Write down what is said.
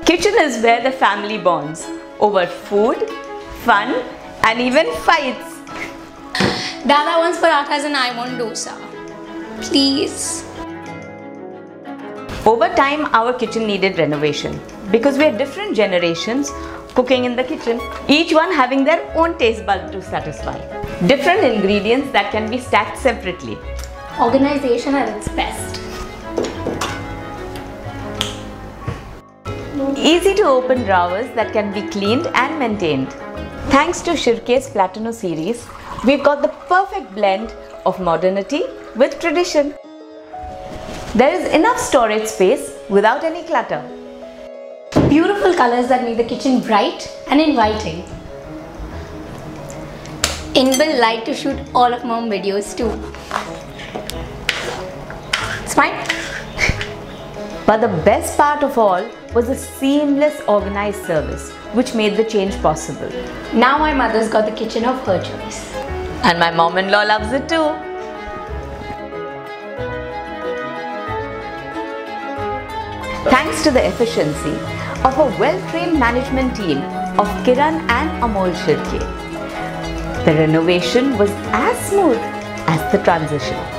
Kitchen is where the family bonds over food, fun, and even fights. Dada wants parathas and I want dosa. Please. Over time, our kitchen needed renovation because we are different generations cooking in the kitchen, each one having their own taste bud to satisfy. Different ingredients that can be stacked separately. Organization at its best. Easy to open drawers that can be cleaned and maintained. Thanks to Shirkes Platino Series, we've got the perfect blend of modernity with tradition. There is enough storage space without any clutter. Beautiful colors that make the kitchen bright and inviting. Inbuilt light to shoot all of mom videos too. It's fine. But the best part of all was the seamless organized service which made the change possible. Now my mother's got the kitchen of her choice. And my mom-in-law loves it too. Thanks to the efficiency of a well-trained management team of Kiran and Amol Shirke, the renovation was as smooth as the transition.